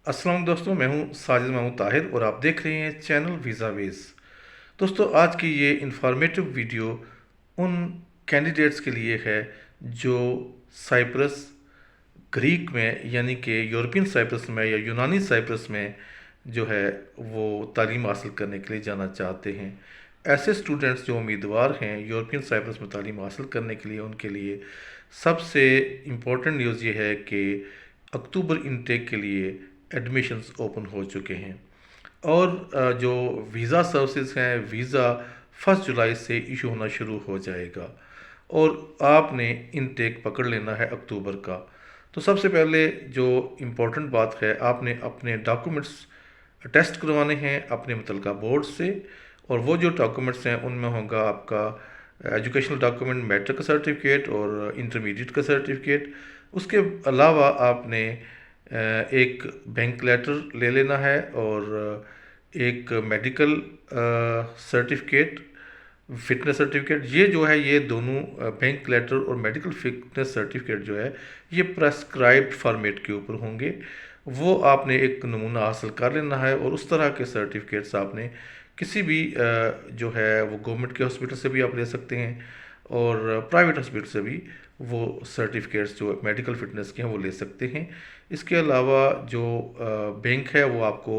अस्सलाम दोस्तों, मैं हूं साजिद महमूद ताहिर और आप देख रहे हैं चैनल वीज़ा वेज। दोस्तों, आज की ये इंफॉर्मेटिव वीडियो उन कैंडिडेट्स के लिए है जो साइप्रस, ग्रीक में यानी कि यूरोपियन साइप्रस में या यूनानी साइप्रस में जो है वो तालीम हासिल करने के लिए जाना चाहते हैं। ऐसे स्टूडेंट्स जो उम्मीदवार हैं यूरोपियन साइप्रस में तालीम हासिल करने के लिए, उनके लिए सबसे इम्पोर्टेंट न्यूज़ ये है कि अक्टूबर इनटेक के लिए एडमिशन्स ओपन हो चुके हैं और जो वीज़ा सर्विसेज हैं, वीज़ा 1 जुलाई से इशू होना शुरू हो जाएगा और आपने इनटेक पकड़ लेना है अक्टूबर का। तो सबसे पहले जो इम्पोर्टेंट बात है, आपने अपने डॉक्यूमेंट्स टेस्ट करवाने हैं अपने मुतलका बोर्ड से। और वो जो डॉक्यूमेंट्स हैं उनमें होगा आपका एजुकेशनल डॉक्यूमेंट, मैट्रिक का सर्टिफिकेट और इंटरमीडिएट का सर्टिफिकेट। उसके अलावा आपने एक बैंक लेटर ले लेना है और एक मेडिकल सर्टिफिकेट, फिटनेस सर्टिफिकेट। ये जो है, ये दोनों बैंक लेटर और मेडिकल फिटनेस सर्टिफिकेट जो है, ये प्रेस्क्राइब्ड फॉर्मेट के ऊपर होंगे। वो आपने एक नमूना हासिल कर लेना है और उस तरह के सर्टिफिकेट्स आपने किसी भी जो है वो गवर्नमेंट के हॉस्पिटल से भी आप ले सकते हैं और प्राइवेट हॉस्पिटल से भी वो सर्टिफिकेट्स जो मेडिकल फिटनेस के हैं वो ले सकते हैं। इसके अलावा जो बैंक है वो आपको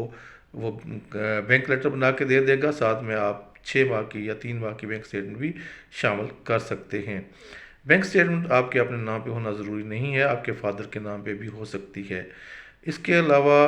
वो बैंक लेटर बना के दे देगा, साथ में आप 6 माह की या 3 माह की बैंक स्टेटमेंट भी शामिल कर सकते हैं। बैंक स्टेटमेंट आपके अपने नाम पे होना ज़रूरी नहीं है, आपके फादर के नाम पे भी हो सकती है। इसके अलावा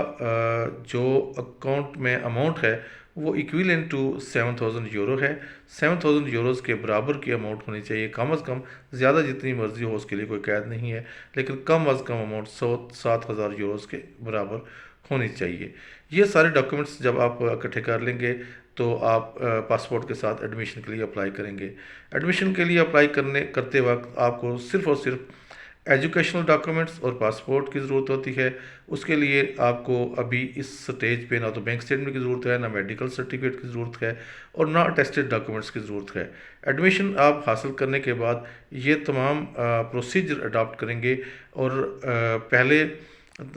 जो अकाउंट में अमाउंट है वो इक्विवेलेंट टू 7,000 यूरो है। 7,000 यूरोज़ के बराबर की अमाउंट होनी चाहिए कम अज़ कम। ज़्यादा जितनी मर्ज़ी हो उसके लिए कोई कैद नहीं है, लेकिन कम अज़ कम अमाउंट 7,000 यूरोज़ के बराबर होनी चाहिए। ये सारे डॉक्यूमेंट्स जब आप इकट्ठे कर लेंगे तो आप पासपोर्ट के साथ एडमिशन के लिए अप्लाई करेंगे। एडमिशन के लिए अप्लाई करते वक्त आपको सिर्फ़ और सिर्फ एजुकेशनल डॉक्यूमेंट्स और पासपोर्ट की ज़रूरत होती है। उसके लिए आपको अभी इस स्टेज पे ना तो बैंक स्टेटमेंट की ज़रूरत है, ना मेडिकल सर्टिफिकेट की ज़रूरत है और ना अटेस्टेड डॉक्यूमेंट्स की ज़रूरत है। एडमिशन आप हासिल करने के बाद ये तमाम प्रोसीजर अडॉप्ट करेंगे और पहले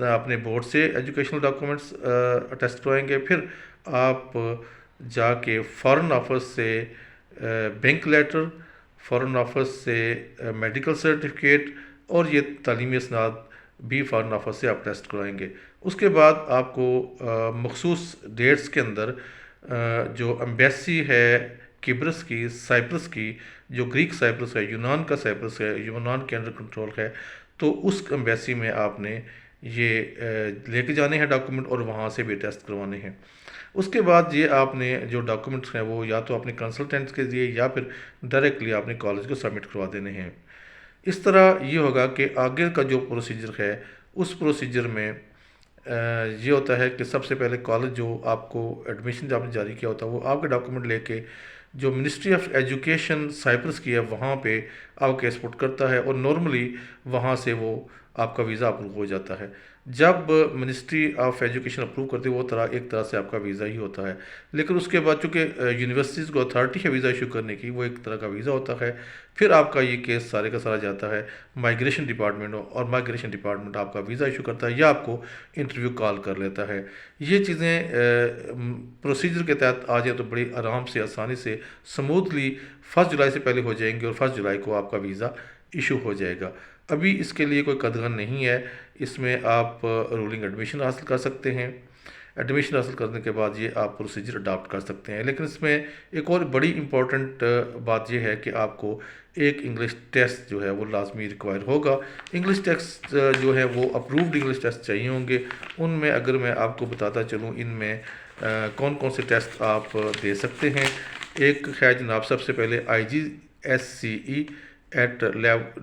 अपने बोर्ड से एजुकेशनल डॉक्यूमेंट्स अटेस्ट करवाएंगे, फिर आप जाके फ़ॉरेन ऑफिस से बैंक लेटर, फ़ॉरेन ऑफिस से मेडिकल सर्टिफिकेट और ये तालीमी इसनाद भी फ़ॉरेन ऑफिस से आप टेस्ट कराएंगे। उसके बाद आपको मखसूस डेट्स के अंदर जो एम्बेसी है किब्रस की, साइप्रस की, जो ग्रीक साइप्रस है, यूनान का साइप्रस है, यूनान के अंडर कंट्रोल है, तो उस एम्बेसी में आपने ये लेके जाने हैं डॉक्यूमेंट और वहाँ से भी टेस्ट करवाने हैं। उसके बाद ये आपने जो डॉक्यूमेंट्स हैं वो या तो अपने कंसल्टेंट्स के दिए या फिर डायरेक्टली आपने कॉलेज को सबमिट करवा देने हैं। इस तरह ये होगा कि आगे का जो प्रोसीजर है उस प्रोसीजर में ये होता है कि सबसे पहले कॉलेज जो आपको एडमिशन जो आपने जारी किया होता है वो आपके डॉक्यूमेंट लेके जो मिनिस्ट्री ऑफ एजुकेशन साइप्रस की है वहाँ पे आपके एक्सपोर्ट करता है और नॉर्मली वहाँ से वो आपका वीज़ा अप्रूव हो जाता है। जब मिनिस्ट्री ऑफ एजुकेशन अप्रूव करती है वो एक तरह से आपका वीज़ा ही होता है, लेकिन उसके बाद चूँकि यूनिवर्सिटीज़ को अथॉरिटी है वीज़ा इशू करने की, वो एक तरह का वीज़ा होता है। फिर आपका ये केस सारे का सारा जाता है माइग्रेशन डिपार्टमेंट और माइग्रेशन डिपार्टमेंट आपका वीज़ा इशू करता है या आपको इंटरव्यू कॉल कर लेता है। ये चीज़ें प्रोसीजर के तहत आ जाए तो बड़ी आराम से, आसानी से, स्मूथली 1 जुलाई से पहले हो जाएंगे और 1 जुलाई को आपका वीज़ा इशू हो जाएगा। अभी इसके लिए कोई कदगन नहीं है, इसमें आप रूलिंग एडमिशन हासिल कर सकते हैं। एडमिशन हासिल करने के बाद ये आप प्रोसीजर अडॉप्ट कर सकते हैं, लेकिन इसमें एक और बड़ी इम्पॉर्टेंट बात यह है कि आपको एक इंग्लिश टेस्ट जो है वो लाजमी रिक्वायर होगा। इंग्लिश टेस्ट जो है वो अप्रूव्ड इंग्लिश टेस्ट चाहिए होंगे। उनमें अगर मैं आपको बताता चलूँ इनमें कौन कौन से टेस्ट आप दे सकते हैं। एक है जनाब, सबसे पहले IGCSE एट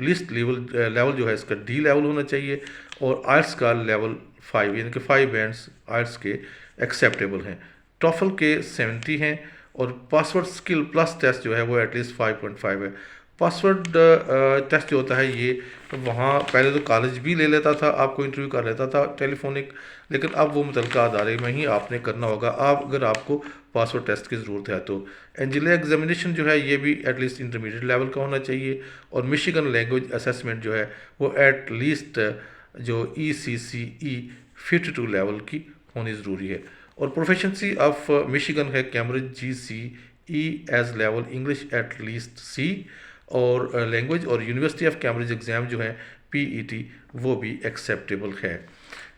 लिस्ट लेवल जो है इसका D लेवल होना चाहिए और आइल्स का लेवल 5 यानी कि 5 बैंड्स आइल्स के एक्सेप्टेबल हैं। टॉफल के 70 हैं और पासवर्ड स्किल प्लस टेस्ट जो है वो एटलीस्ट 5.5 है। पासवर्ड टेस्ट जो होता है ये वहाँ पहले तो कॉलेज भी ले लेता था, आपको इंटरव्यू कर लेता था टेलीफोनिक, लेकिन अब वो मुतलका अदारे में ही आपने करना होगा अगर आपको पासवर्ड टेस्ट की ज़रूरत है। तो एंजिला एग्जामिनेशन जो है ये भी एटलीस्ट इंटरमीडिएट लेवल का होना चाहिए और मिशिगन लैंग्वेज असेसमेंट जो है वो एट लीस्ट जो ECCE 52 लेवल की होनी ज़रूरी है। और प्रोफिशिएंसी ऑफ मिशिगन है Cambridge GCE AS level English at least C, और लैंग्वेज और यूनिवर्सिटी ऑफ कैम्ब्रिज एग्ज़ाम जो है PET वो भी एक्सेप्टेबल है।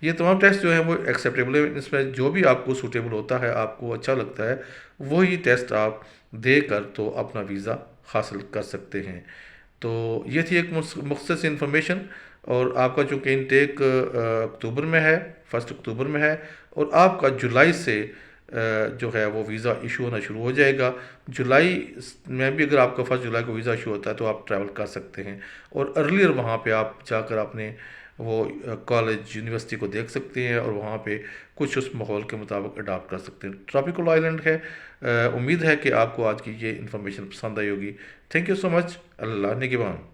ये तमाम टेस्ट जो हैं वो एक्सेप्टेबल है। इसमें जो भी आपको सूटेबल होता है, आपको अच्छा लगता है, वही टेस्ट आप देकर तो अपना वीज़ा हासिल कर सकते हैं। तो ये थी एक मुख्तसर इन्फॉर्मेशन। और आपका चूँकि इनटेक अक्टूबर में है, 1 अक्टूबर में है, और आपका जुलाई से जो है वो वीज़ा इशू होना शुरू हो जाएगा। जुलाई में भी अगर आपका 1 जुलाई को वीज़ा इशू होता है तो आप ट्रैवल कर सकते हैं, और अर्लियर वहाँ पे आप जाकर अपने वो कॉलेज यूनिवर्सिटी को देख सकते हैं, और वहाँ पे कुछ उस माहौल के मुताबिक अडाप्ट कर सकते हैं। ट्रॉपिकल आइलैंड है। उम्मीद है कि आपको आज की ये इन्फॉर्मेशन पसंद आई होगी। Thank you so much. अल्लाह निगहबान।